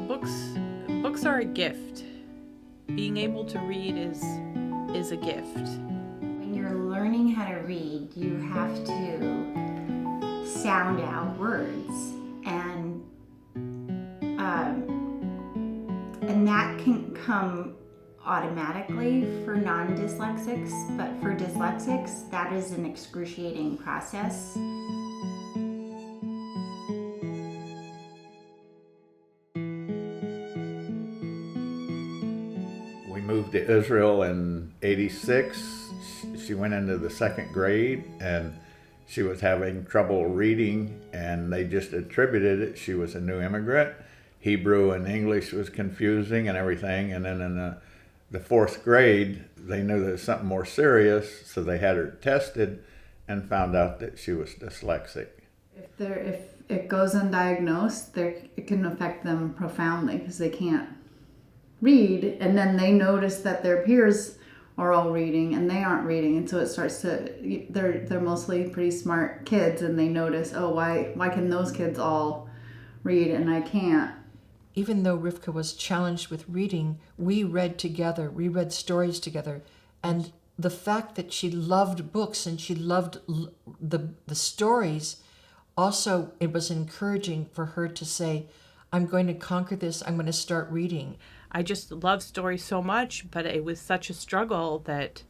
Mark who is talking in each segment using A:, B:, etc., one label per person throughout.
A: Books are a gift. Being able to read is a gift.
B: When you're learning how to read, you have to sound out words, and that can come automatically for non-dyslexics, but for dyslexics, that is an excruciating process.
C: We moved to Israel in '86. She went into the second grade and she was having trouble reading, and they just attributed it. She was a new immigrant. Hebrew and English was confusing and everything. And then in the fourth grade, they knew there was something more serious, so they had her tested and found out that she was dyslexic.
D: If it goes undiagnosed, it can affect them profoundly because they can't read, and then they notice that their peers are all reading and they aren't reading, and so it starts to, they're mostly pretty smart kids, and they notice, oh, why can those kids all read and I can't?
E: Even though Rivkah was challenged with reading, we read together, we read stories together, and the fact that she loved books and she loved the stories, also it was encouraging for her to say, I'm going to conquer this, I'm going to start reading.
A: I just love stories so much, but it was such a struggle that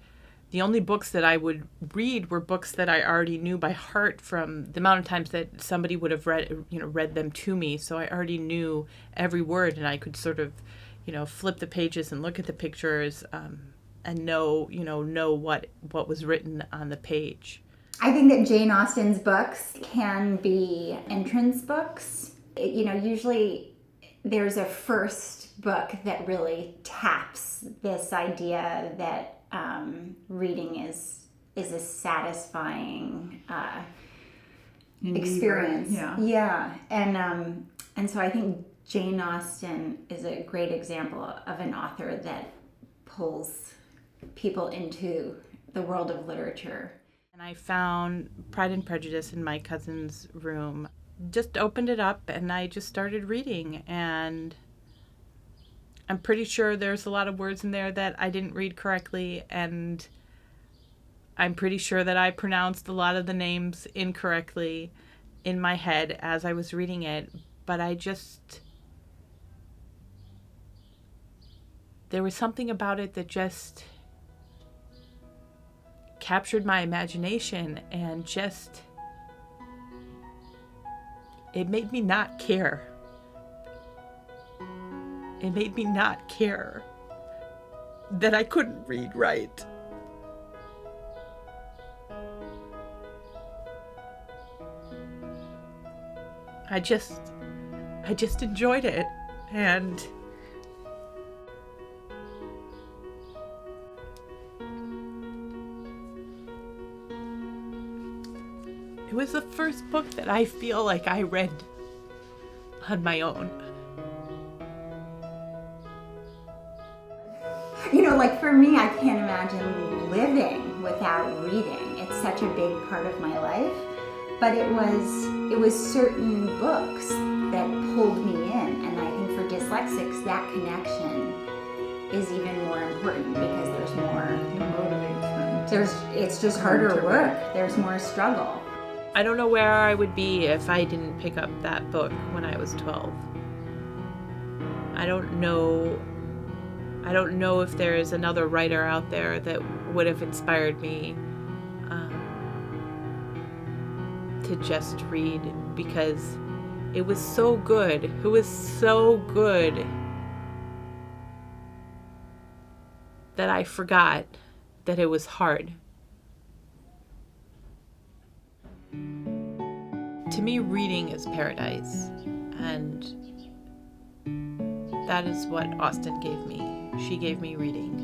A: the only books that I would read were books that I already knew by heart from the amount of times that somebody would have read them to me. So I already knew every word, and I could sort of, flip the pages and look at the pictures and know what was written on the page.
B: I think that Jane Austen's books can be entrance books. Usually there's a first book that really taps this idea that reading is a satisfying experience. Yeah. And so I think Jane Austen is a great example of an author that pulls people into the world of literature.
A: And I found Pride and Prejudice in my cousin's room. Just opened it up and I just started reading, and I'm pretty sure there's a lot of words in there that I didn't read correctly, and I'm pretty sure that I pronounced a lot of the names incorrectly in my head as I was reading it, but there was something about it that just captured my imagination, and it made me not care. It made me not care that I couldn't read right. I just enjoyed it, and it was the first book that I feel like I read on my own.
B: Like for me, I can't imagine living without reading. It's such a big part of my life. But it was certain books that pulled me in, and I think for dyslexics, that connection is even more important because there's more.
D: It motivates them.
B: It's just harder work. There's more struggle.
A: I don't know where I would be if I didn't pick up that book when I was 12. I don't know if there is another writer out there that would have inspired me to just read, because it was so good. It was so good that I forgot that it was hard. To me, reading is paradise, and that is what Austen gave me. She gave me reading.